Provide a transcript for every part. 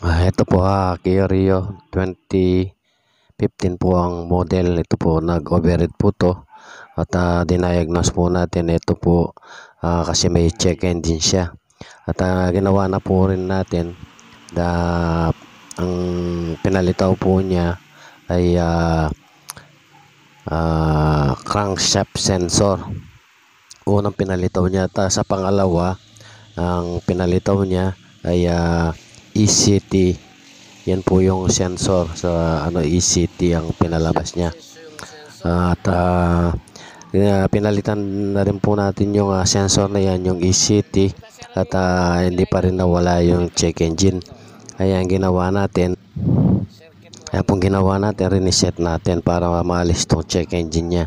Ito po Kia Rio 2015 po ang model. Ito po nag-overheat po to at diniagnose po natin. Ito po kasi may check engine siya at ginawa na po rin natin ang pinalitaw po niya ay crankshaft sensor. Unang pinalitaw niya, sa pangalawa ang pinalitaw niya ay ECT. Yan po yung sensor sa ECT ang pinalabas niya. At pinalitan na rin po natin yung sensor na yan, yung ECT, at hindi pa rin nawala yung check engine. Kaya ang ginawa natin, reset natin para maalis tong check engine niya.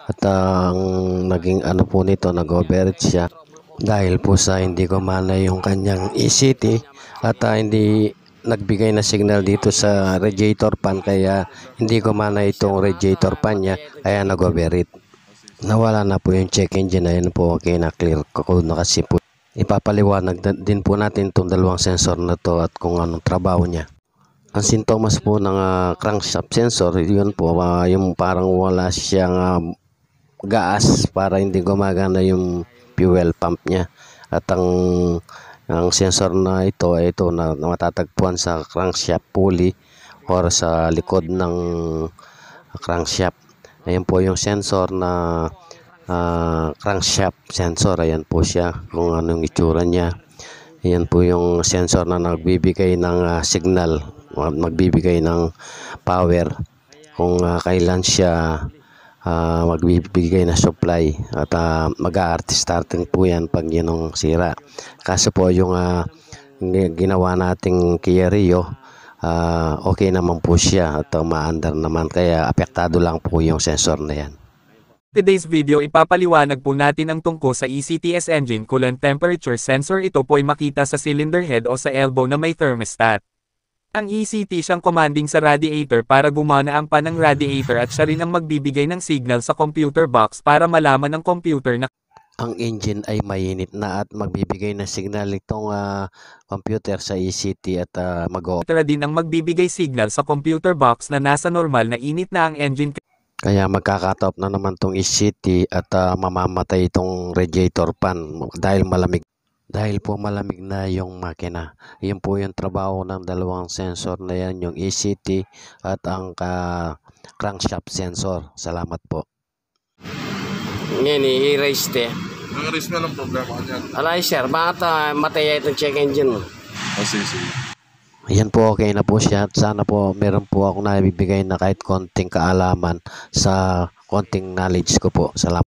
At ang naging po nito, nag-overheat siya dahil po sa hindi gumana yung kanyang ECT at hindi nagbigay na signal dito sa radiator fan, kaya hindi gumana itong radiator fan niya, kaya nag-overheat. Nawala na po yung check engine. Ayun po, okay na, clear ko na kasi po. Ipapaliwanag din po natin itong dalawang sensor na to at kung anong trabaho niya. Ang sintomas po ng crankshaft sensor, yun po, yung parang wala siyang gas, para hindi gumagana yung fuel pump niya. At ang sensor na ito ay na matatagpuan sa crankshaft pulley or sa likod ng crankshaft. Ayan po yung sensor na crankshaft sensor. Ayan po siya kung anong itsura niya. Ayan po yung sensor na nagbibigay ng signal, magbibigay ng power kung kailan siya magbibigay na supply, at mag-starting po yan pag yun sira. Kaso po yung ginawa nating Kia Rio, okay naman po siya at maandar naman, kaya apektado lang po yung sensor na yan. Today's video, ipapaliwanag po natin ang tungkol sa ECTS engine coolant temperature sensor. Ito po ay makita sa cylinder head o sa elbow na may thermostat. Ang ECT siyang commanding sa radiator para gumana ang fan ng radiator, at siya rin ang magbibigay ng signal sa computer box para malaman ng computer na ang engine ay mainit na at magbibigay ng signal itong computer sa ECT, at computer din ang magbibigay signal sa computer box na nasa normal na init na ang engine. Kaya magkakatop na naman itong ECT at mamamatay itong radiator fan dahil malamig. Dahil po malamig na yung makina. Yun po yung trabaho ng dalawang sensor na yan, yung ECT at ang crankshaft sensor. Salamat po. Ngayon, i-erase te. Nang-erase na lang problema niyan. Alay sir, bakit mataya itong check engine mo? Sige. Ayan po, okay na po siya. At sana po meron po akong nabibigay na kahit konting kaalaman sa konting knowledge ko po. Salamat.